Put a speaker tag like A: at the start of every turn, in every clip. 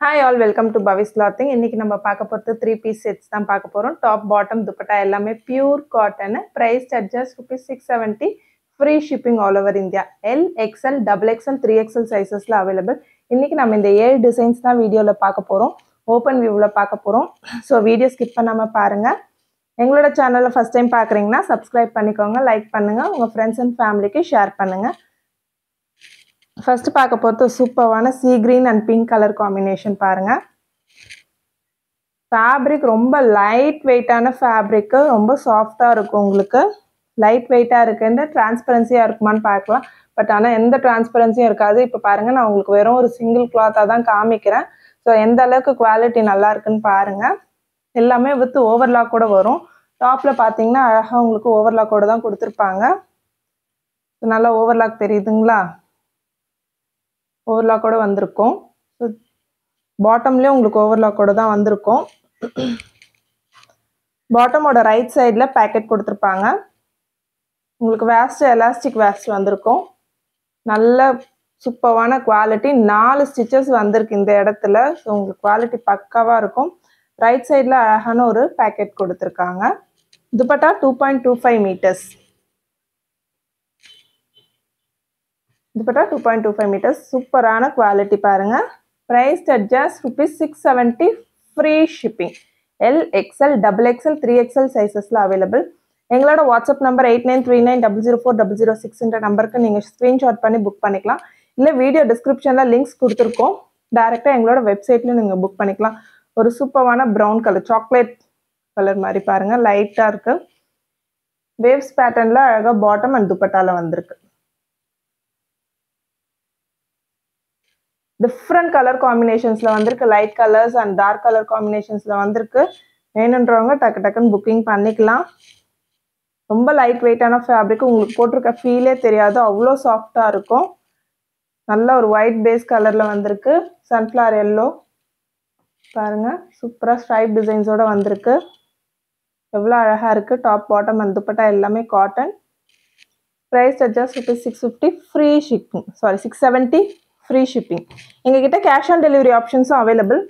A: Hi all, welcome to Bhavi's Clothing. இன்னைக்கு நம்ம பார்க்க போறது 3-piece sets தான் பார்க்க போறோம். Top, bottom, dupatta எல்லாமே pure cotton. Price just rupees 670. Free shipping all over India. L, XL, XXL, 3XL sizesல available. இன்னைக்கு நம்ம இந்த 7 designs தான் வீடியோல பார்க்க போறோம். Open viewல பார்க்க போறோம். So வீடியோ skip பண்ணாம பாருங்க. எங்களோட சேனலை ஃபர்ஸ்ட் டைம் பார்க்குறீங்கன்னா சப்ஸ்கிரைப் பண்ணிக்கோங்க, லைக் பண்ணுங்க, உங்க ஃப்ரெண்ட்ஸ் அண்ட் ஃபேமிலிக்கு ஷேர் பண்ணுங்க. ஃபர்ஸ்ட் பார்க்க போறது சூப்பரான sea green and pink colour combination பாருங்க. ஃபேப்ரிக் ரொம்ப லைட் வெயிட்டான ஃபேப்ரிக், ரொம்ப சாஃப்டா இருக்கும். உங்களுக்கு லைட் வெயிட்டா இருக்குன்னு டிரான்ஸ்பரன்சியா இருக்குமான்னு பார்க்கலாம். பட் ஆனால் எந்த டிரான்ஸ்பரன்சியும் இருக்காது. இப்போ பாருங்க, நான் உங்களுக்கு வெறும் ஒரு சிங்கிள் கிளாத்தாக தான் காமிக்கிறேன். ஸோ எந்த அளவுக்கு குவாலிட்டி நல்லா இருக்குன்னு பாருங்க. எல்லாமே வித் ஓவர்லாக் கூட வரும். டாப்ல பார்த்தீங்கன்னா அழகாக உங்களுக்கு ஓவர்லாக்கோட தான் கொடுத்துருப்பாங்க. நல்லா ஓவர்லாக் தெரியுதுங்களா? ஓவர்லாக்கோட வந்திருக்கும். ஸோ பாட்டம்லேயும் உங்களுக்கு ஓவர்லாக்கோட தான் வந்திருக்கும். பாட்டமோட ரைட் சைடில் பேக்கெட் கொடுத்துருப்பாங்க. உங்களுக்கு வேஸ்ட் எலாஸ்டிக் வேஸ்ட் வந்திருக்கும். நல்ல சூப்பரான குவாலிட்டி. 4 ஸ்டிச்சஸ் வந்திருக்கு இந்த இடத்துல. ஸோ உங்களுக்கு குவாலிட்டி பக்காவாக இருக்கும். ரைட் சைடில் அழகான ஒரு பேக்கெட் கொடுத்துருக்காங்க. துப்பட்டா 2.25 மீட்டர்ஸ். துப்பட்டா 2.25 மீட்டர்ஸ். சூப்பரான குவாலிட்டி பாருங்க. Price just rupees 670. Free shipping. L, XL, XXL, 3XL சைஸஸ்ல அவைலபிள். எங்களோட வாட்ஸ்அப் நம்பர் 8939004006 நம்பருக்கு நீங்கள் ஸ்க்ரீன்ஷாட் பண்ணி புக் பண்ணிக்கலாம். இல்லை வீடியோ டிஸ்கிரிப்ஷனில் லிங்க்ஸ் கொடுத்துருக்கோம். டைரெக்டாக எங்களோட வெப்சைட்லையும் நீங்கள் புக் பண்ணிக்கலாம். ஒரு சூப்பரான ப்ரௌன் கலர், சாக்லேட் கலர் மாதிரி பாருங்க, லைட்டாக இருக்கு. வேவ்ஸ் பேட்டர்னில் அழகாக பாட்டம் அண்ட் துப்பட்டால வந்திருக்கு. டிஃப்ரெண்ட் கலர் காம்பினேஷன்ஸில் வந்திருக்கு. Light colours and dark colour காம்பினேஷன்ஸில் வந்திருக்கு. வேணுன்றவங்க டக்கு டக்குன்னு புக்கிங் பண்ணிக்கலாம். ரொம்ப லைட் வெயிட்டான ஃபேப்ரிக், உங்களுக்கு போட்டிருக்க ஃபீலே தெரியாது, அவ்வளோ சாஃப்டாக இருக்கும். நல்ல ஒரு ஒயிட் பேஸ் கலரில் வந்திருக்கு. சன்ஃப்ளவர் எல்லோ பாருங்கள், சூப்பராக ஸ்ட்ரைப் டிசைன்ஸோடு வந்திருக்கு. எவ்வளோ அழகாக இருக்குது. டாப், பாட்டம் அண்ட் துப்பட்டா எல்லாமே cotton. Price just rupees 650. Free shipping. 670. Free shipping. எங்ககிட்ட கேஷ் ஆன் டெலிவரி ஆப்ஷன்ஸும் அவைலபிள்.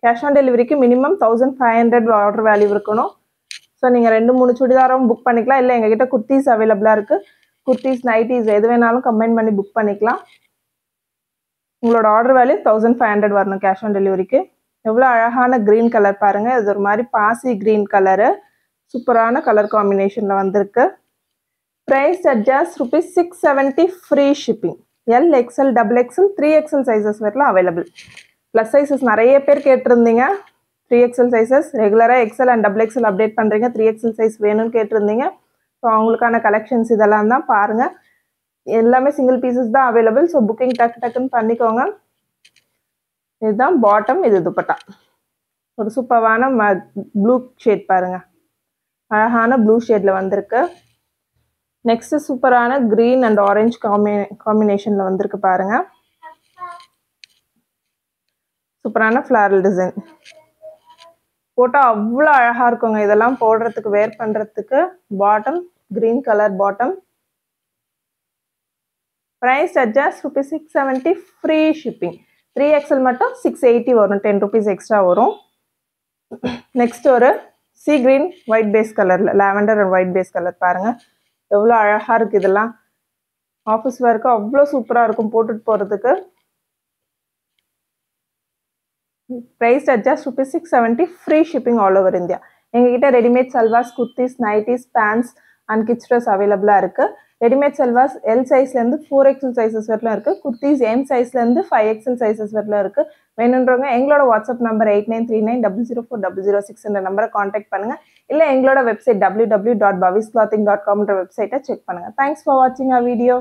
A: கேஷ் ஆன் டெலிவரிக்கு மினிமம் 1500 ஆர்டர் வேல்யூ இருக்கணும். ஸோ நீங்கள் 2-3 சுடிதாரும் புக் பண்ணிக்கலாம். இல்லை எங்ககிட்ட குர்த்திஸ் அவைலபிளாக இருக்குது. குர்த்திஸ், நைட்டிஸ் எது வேணாலும் கம்பைன் பண்ணி புக் பண்ணிக்கலாம். உங்களோட ஆர்டர் வேல்யூ 1500 வரணும் கேஷ் ஆன் டெலிவரிக்கு. எவ்வளோ அழகான க்ரீன் கலர் பாருங்கள். இது ஒரு மாதிரி பாசி க்ரீன் கலரு, சூப்பரான கலர் காம்பினேஷனில் வந்திருக்கு. Price just rupees 670. Free shipping. L, XL, XXL, 3XL sizes வரலாம் அவைலபிள். ப்ளஸ் சைஸஸ் நிறைய பேர் கேட்டிருந்தீங்க. 3XL சைஸஸ் ரெகுலராக XL அண்ட் XXL அப்டேட் பண்ணுறீங்க. 3XL சைஸ் வேணும்னு கேட்டிருந்தீங்க. ஸோ அவங்களுக்கான கலெக்ஷன்ஸ் இதெல்லாம் தான் பாருங்கள். எல்லாமே சிங்கிள் பீசஸ் தான் அவைலபிள். ஸோ புக்கிங் டக்குன்னு பண்ணிக்கோங்க. இதுதான் பாட்டம், இது துப்பட்டா. ஒரு சூப்பரான ப்ளூ ஷேட் பாருங்கள், அழகான ப்ளூ ஷேடில் வந்திருக்கு. நெக்ஸ்ட் சூப்பரான கிரீன் அண்ட் ஆரஞ்சு காம்பினேஷன்ல வந்திருக்கு பாருங்க. சூப்பரான ஃபிளாரல் டிசைன் போட்டா அவ்வளோ அழகா இருக்குங்க. இதெல்லாம் போடுறதுக்கு, வேர் பண்றதுக்கு. Bottom green colour bottom. Price just rupees 670. Free shipping. 3XL மட்டும் 680 வரும், 10 rupees எக்ஸ்ட்ரா வரும். நெக்ஸ்ட் ஒரு சி கிரீன் ஒயிட் பேஸ் கலர்ல, lavender and white base colour பாருங்க. எவ்வளோ அழகாக இருக்குது. இதெல்லாம் ஆஃபீஸ் வேர்க்கு அவ்வளோ சூப்பராக இருக்கும் போட்டுட்டு போகிறதுக்கு. Price just rupees 670. Free shipping all over India. எங்ககிட்ட readymade salwars, kurtis, nighties, pants and kids dress அவைலபிளாக இருக்குது. ரெடிமேட் சல்வாஸ் L சைஸ்லேருந்து 4XL சைஸஸ் வரலாம் இருக்குது. குர்த்திஸ் M சைஸ்லேருந்து 5XL சைஸஸ் வரலாம் இருக்குது. வேணுன்றவங்க எங்களோட வாட்ஸ்அப் நம்பர் 8939004006 நம்பரை காண்டாக்ட் பண்ணுங்கள். இல்லை எங்களோட வெப்சைட் www.bhavisclothing.com வெப்சைட்டை செக் பண்ணுங்கள். தேங்க்ஸ் ஃபார் வாட்சிங் our வீடியோ.